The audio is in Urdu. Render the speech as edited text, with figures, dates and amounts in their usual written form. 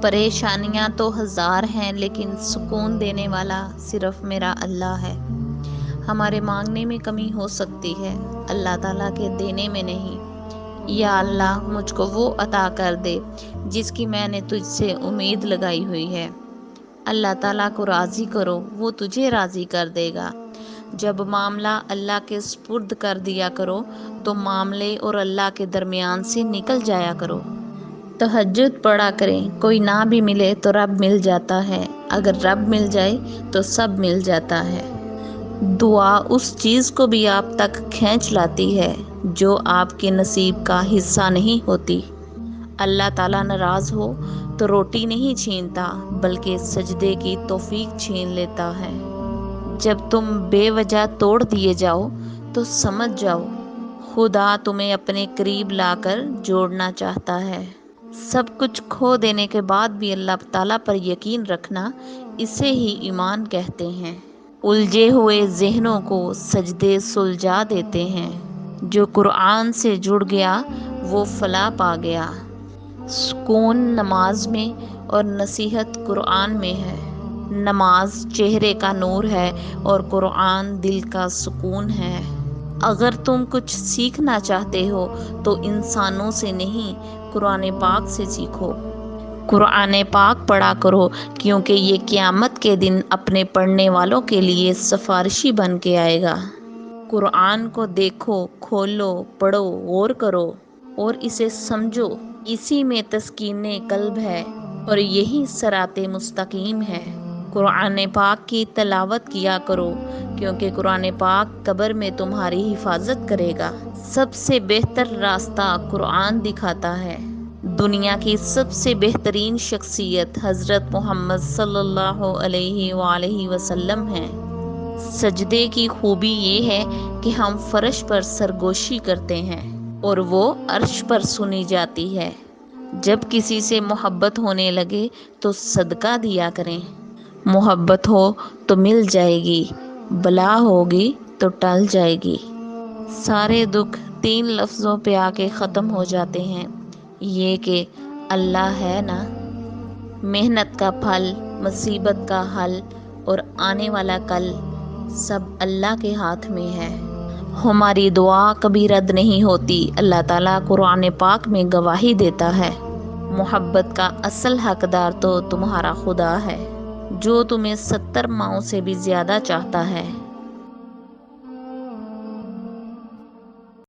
پریشانیاں تو ہزار ہیں لیکن سکون دینے والا صرف میرا اللہ ہے۔ ہمارے مانگنے میں کمی ہو سکتی ہے، اللہ تعالیٰ کے دینے میں نہیں۔ یا اللہ مجھ کو وہ عطا کر دے جس کی میں نے تجھ سے امید لگائی ہوئی ہے۔ اللہ تعالیٰ کو راضی کرو، وہ تجھے راضی کر دے گا۔ جب معاملہ اللہ کے سپرد کر دیا کرو تو معاملے اور اللہ کے درمیان سے نکل جایا کرو۔ تہجد پڑھا کریں، کوئی نہ بھی ملے تو رب مل جاتا ہے، اگر رب مل جائے تو سب مل جاتا ہے۔ دعا اس چیز کو بھی آپ تک کھینچ لاتی ہے جو آپ کے نصیب کا حصہ نہیں ہوتی۔ اللہ تعالیٰ ناراض ہو تو روٹی نہیں چھینتا بلکہ سجدے کی توفیق چھین لیتا ہے۔ جب تم بے وجہ توڑ دیے جاؤ تو سمجھ جاؤ خدا تمہیں اپنے قریب لا کر جوڑنا چاہتا ہے۔ سب کچھ کھو دینے کے بعد بھی اللہ تعالیٰ پر یقین رکھنا، اسے ہی ایمان کہتے ہیں۔ الجھے ہوئے ذہنوں کو سجدے سلجھا دیتے ہیں۔ جو قرآن سے جڑ گیا وہ فلاح پا گیا۔ سکون نماز میں اور نصیحت قرآن میں ہے۔ نماز چہرے کا نور ہے اور قرآن دل کا سکون ہے۔ اگر تم کچھ سیکھنا چاہتے ہو تو انسانوں سے نہیں، قرآن پاک سے سیکھو۔ قرآن پاک پڑھا کرو کیونکہ یہ قیامت کے دن اپنے پڑھنے والوں کے لیے سفارشی بن کے آئے گا۔ قرآن کو دیکھو، کھولو، پڑھو، غور کرو اور اسے سمجھو، اسی میں تسکین قلب ہے اور یہی صراط مستقیم ہے۔ قرآن پاک کی تلاوت کیا کرو کیونکہ قرآن پاک قبر میں تمہاری حفاظت کرے گا۔ سب سے بہتر راستہ قرآن دکھاتا ہے۔ دنیا کی سب سے بہترین شخصیت حضرت محمد صلی اللہ علیہ وآلہ وسلم ہیں۔ سجدے کی خوبی یہ ہے کہ ہم فرش پر سرگوشی کرتے ہیں اور وہ عرش پر سنی جاتی ہے۔ جب کسی سے محبت ہونے لگے تو صدقہ دیا کریں۔ محبت ہو تو مل جائے گی، بلا ہوگی تو ٹل جائے گی۔ سارے دکھ 3 لفظوں پہ آ کے ختم ہو جاتے ہیں، یہ کہ اللہ ہے نا۔ محنت کا پھل، مصیبت کا حل اور آنے والا کل سب اللہ کے ہاتھ میں ہے۔ ہماری دعا کبھی رد نہیں ہوتی، اللہ تعالیٰ قرآن پاک میں گواہی دیتا ہے۔ محبت کا اصل حقدار تو تمہارا خدا ہے جو تمہیں 70 ماؤں سے بھی زیادہ چاہتا ہے۔